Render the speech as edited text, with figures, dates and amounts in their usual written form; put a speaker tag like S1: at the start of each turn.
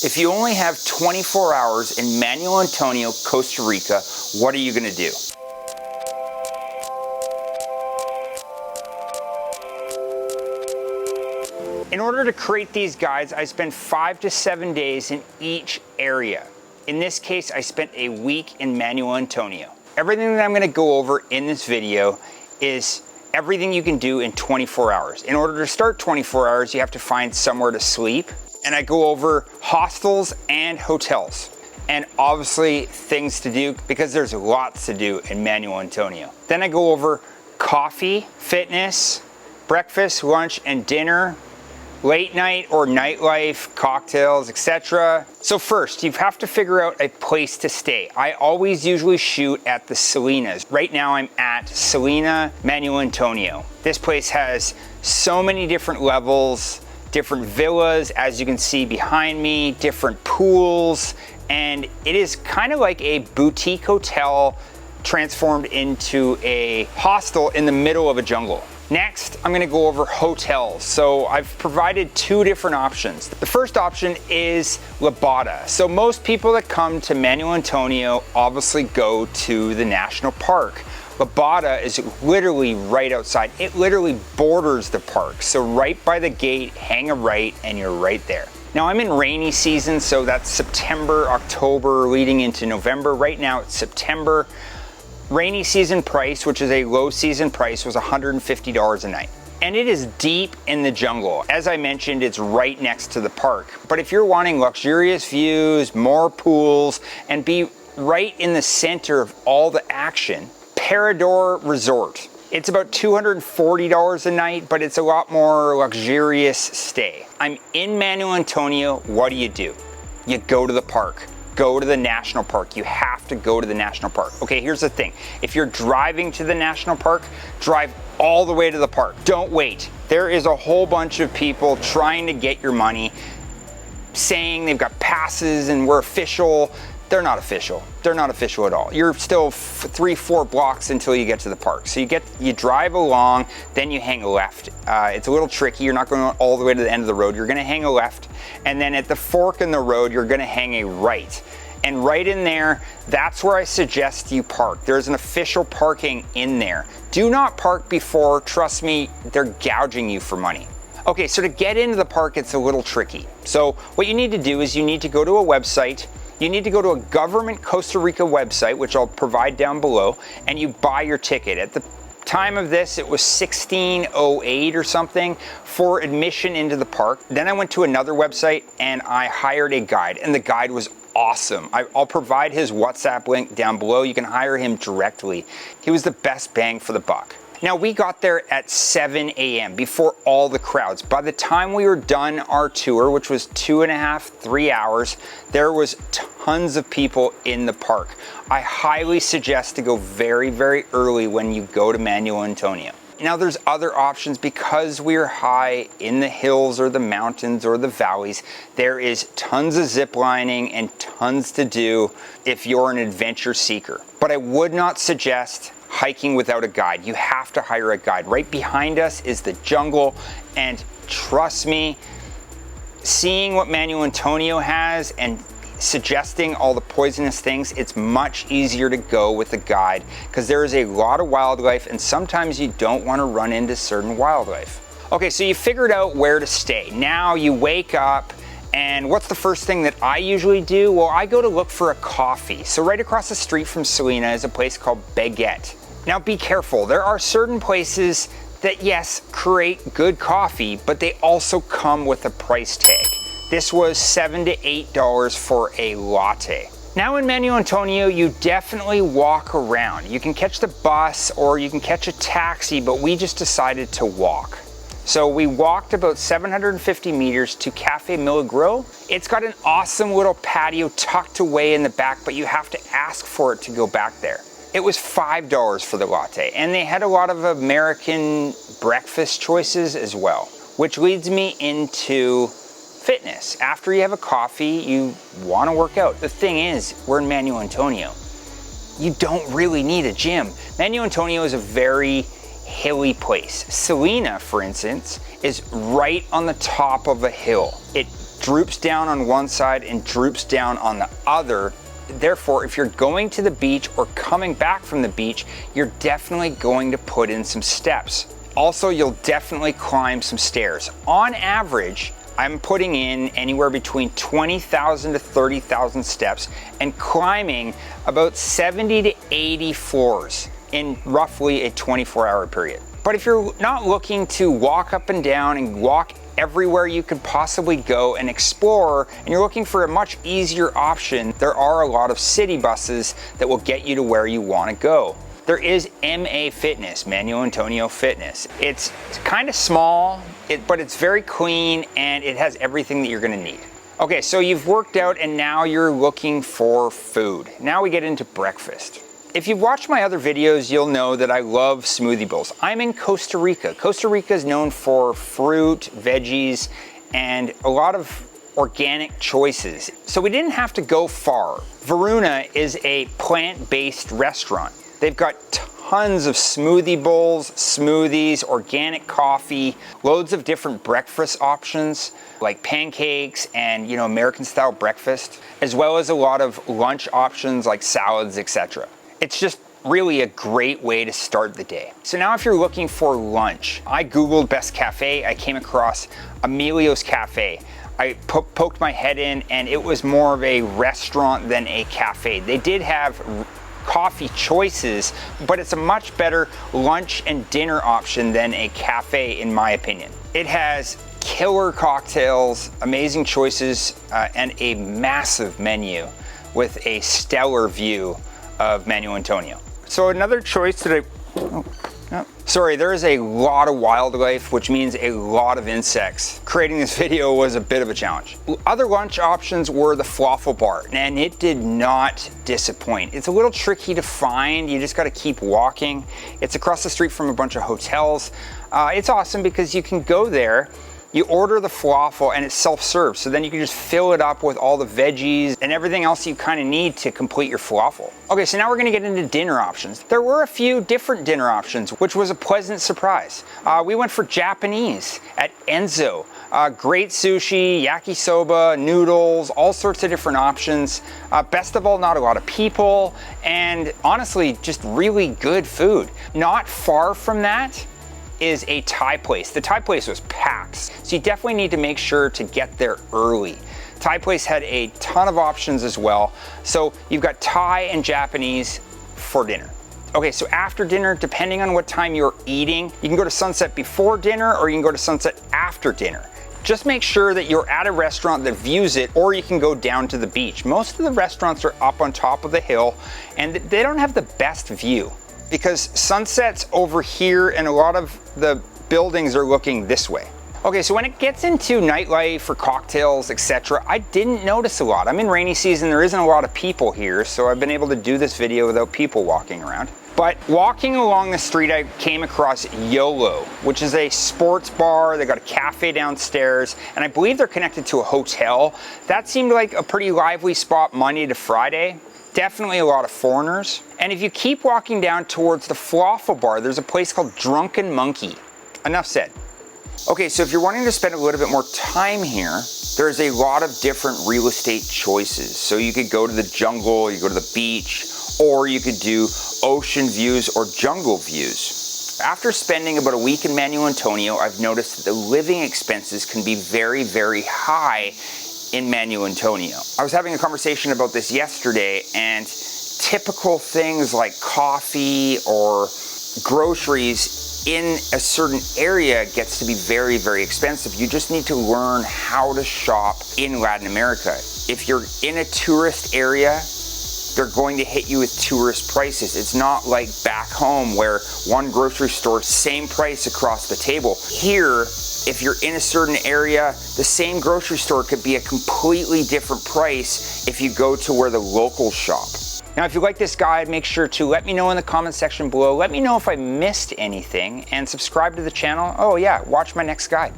S1: If you only have 24 hours in Manuel Antonio, Costa Rica, what are you gonna do? In order to create these guides, I spent 5 to 7 days in each area. In this case, I spent a week in Manuel Antonio. Everything that I'm gonna go over in this video is everything you can do in 24 hours. In order to start 24 hours, you have to find somewhere to sleep. And I go over hostels and hotels. And obviously things to do, because there's lots to do in Manuel Antonio. Then I go over coffee, fitness, breakfast, lunch, and dinner, late night or nightlife, cocktails, etc. So first, you have to figure out a place to stay. I always usually shoot at the Salinas. Right now I'm at Salina Manuel Antonio. This place has so many different levels, different villas, as you can see behind me, different pools, and it is kind of like a boutique hotel transformed into a hostel in the middle of a jungle. Next, I'm gonna go over hotels. So I've provided 2 different options. The first option is La Bota. So most people that come to Manuel Antonio obviously go to the national park. La Bota is literally right outside. It literally borders the park. So right by the gate, hang a right, and you're right there. Now I'm in rainy season, so that's September, October, leading into November. Right now it's September. Rainy season price, which is a low season price, was $150 a night. And it is deep in the jungle. As I mentioned, it's right next to the park. But if you're wanting luxurious views, more pools, and be right in the center of all the action, Parador Resort. It's about $240 a night, but it's a lot more luxurious stay. I'm in Manuel Antonio. What do? You go to the park. Go to the national park. You have to go to the national park. Okay, here's the thing. If you're driving to the national park, drive all the way to the park. Don't wait. There is a whole bunch of people trying to get your money, saying they've got passes and we're official. They're not official. They're not official at all. You're still 3-4 blocks until you get to the park. So you drive along, then you hang a left. It's a little tricky. You're not going all the way to the end of the road. You're gonna hang a left, and then at the fork in the road, you're gonna hang a right. And right in there, that's where I suggest you park. There's an official parking in there. Do not park before, trust me, they're gouging you for money. Okay, so to get into the park, it's a little tricky. So what you need to do is you need to go to a website. You need to go to a government Costa Rica website, which I'll provide down below, and you buy your ticket. At the time of this, it was $16.08 or something for admission into the park. Then I went to another website and I hired a guide, and the guide was awesome. I'll provide his WhatsApp link down below. You can hire him directly. He was the best bang for the buck. Now we got there at 7 a.m. before all the crowds. By the time we were done our tour, which was 2.5-3 hours, there was tons of people in the park. I highly suggest to go very, very early when you go to Manuel Antonio. Now there's other options because we're high in the hills or the mountains or the valleys. There is tons of zip lining and tons to do if you're an adventure seeker. But I would not suggest hiking without a guide. You have to hire a guide. Right behind us is the jungle, and trust me, seeing what Manuel Antonio has and suggesting all the poisonous things, it's much easier to go with a guide because there is a lot of wildlife and sometimes you don't want to run into certain wildlife. Okay, so you figured out where to stay. Now you wake up, and what's the first thing that I usually do? Well, I go to look for a coffee. So right across the street from Salina is a place called Baguette. Now be careful, there are certain places that, yes, create good coffee, but they also come with a price tag. This was $7 to $8 for a latte. Now in Manuel Antonio, you definitely walk around. You can catch the bus or you can catch a taxi, but we just decided to walk. So we walked about 750 meters to Cafe Milagro. It's got an awesome little patio tucked away in the back, but you have to ask for it to go back there. It was $5 for the latte, and they had a lot of American breakfast choices as well, which leads me into fitness. After you have a coffee, you want to work out. The thing is, we're in Manuel Antonio. You don't really need a gym. Manuel Antonio is a very hilly place. Salina, for instance, is right on the top of a hill. It droops down on one side and droops down on the other. Therefore, if you're going to the beach or coming back from the beach, you're definitely going to put in some steps. Also, you'll definitely climb some stairs. On average, I'm putting in anywhere between 20,000 to 30,000 steps and climbing about 70 to 80 floors in roughly a 24-hour period. But if you're not looking to walk up and down and walk everywhere you could possibly go and explore, and you're looking for a much easier option, there are a lot of city buses that will get you to where you want to go. There is MA Fitness, Manuel Antonio Fitness. It's kind of small, but it's very clean and it has everything that you're gonna need. Okay, so you've worked out and now you're looking for food. Now we get into breakfast. If you've watched my other videos, you'll know that I love smoothie bowls. I'm in Costa Rica. Costa Rica is known for fruit, veggies, and a lot of organic choices. So we didn't have to go far. Varuna is a plant-based restaurant. They've got tons of smoothie bowls, smoothies, organic coffee, loads of different breakfast options like pancakes and, American style breakfast, as well as a lot of lunch options like salads, etc. It's just really a great way to start the day. So now if you're looking for lunch, I Googled best cafe. I came across Emilio's Cafe. I poked my head in and it was more of a restaurant than a cafe. They did have coffee choices, but it's a much better lunch and dinner option than a cafe in my opinion. It has killer cocktails, amazing choices, and a massive menu with a stellar view of Manuel Antonio. So another choice that there is a lot of wildlife, which means a lot of insects. Creating this video was a bit of a challenge. Other lunch options were the falafel bar, and it did not disappoint. It's a little tricky to find. You just got to keep walking. It's across the street from a bunch of hotels. It's awesome because you can go there, you order the falafel and it's self-serve. So then you can just fill it up with all the veggies and everything else you kind of need to complete your falafel. Okay, so now we're gonna get into dinner options. There were a few different dinner options, which was a pleasant surprise. We went for Japanese at Enzo. Great sushi, yakisoba, noodles, all sorts of different options. Best of all, not a lot of people, and honestly, just really good food. Not far from that is a Thai place. The Thai place was packed, so you definitely need to make sure to get there early. Thai place had a ton of options as well. So you've got Thai and Japanese for dinner. Okay, so after dinner, depending on what time you're eating, you can go to sunset before dinner or you can go to sunset after dinner. Just make sure that you're at a restaurant that views it, or you can go down to the beach. Most of the restaurants are up on top of the hill and they don't have the best view, because sunset's over here and a lot of the buildings are looking this way. Okay, so when it gets into nightlife or cocktails, etc., I didn't notice a lot. I'm in rainy season, there isn't a lot of people here, so I've been able to do this video without people walking around. But walking along the street, I came across YOLO, which is a sports bar. They got a cafe downstairs, and I believe they're connected to a hotel. That seemed like a pretty lively spot Monday to Friday. Definitely a lot of foreigners. And if you keep walking down towards the falafel bar, there's a place called Drunken Monkey. Enough said. Okay, so if you're wanting to spend a little bit more time here, there's a lot of different real estate choices. So you could go to the jungle, you go to the beach, or you could do ocean views or jungle views. After spending about a week in Manuel Antonio, I've noticed that the living expenses can be very, very high in Manuel Antonio. I was having a conversation about this yesterday, and typical things like coffee or groceries in a certain area gets to be very, very expensive. You just need to learn how to shop in Latin America. If you're in a tourist area, they're going to hit you with tourist prices. It's not like back home where one grocery store, same price across the table. Here, if you're in a certain area, the same grocery store could be a completely different price if you go to where the locals shop. Now, if you like this guide, make sure to let me know in the comment section below. Let me know if I missed anything and subscribe to the channel. Oh yeah, watch my next guide.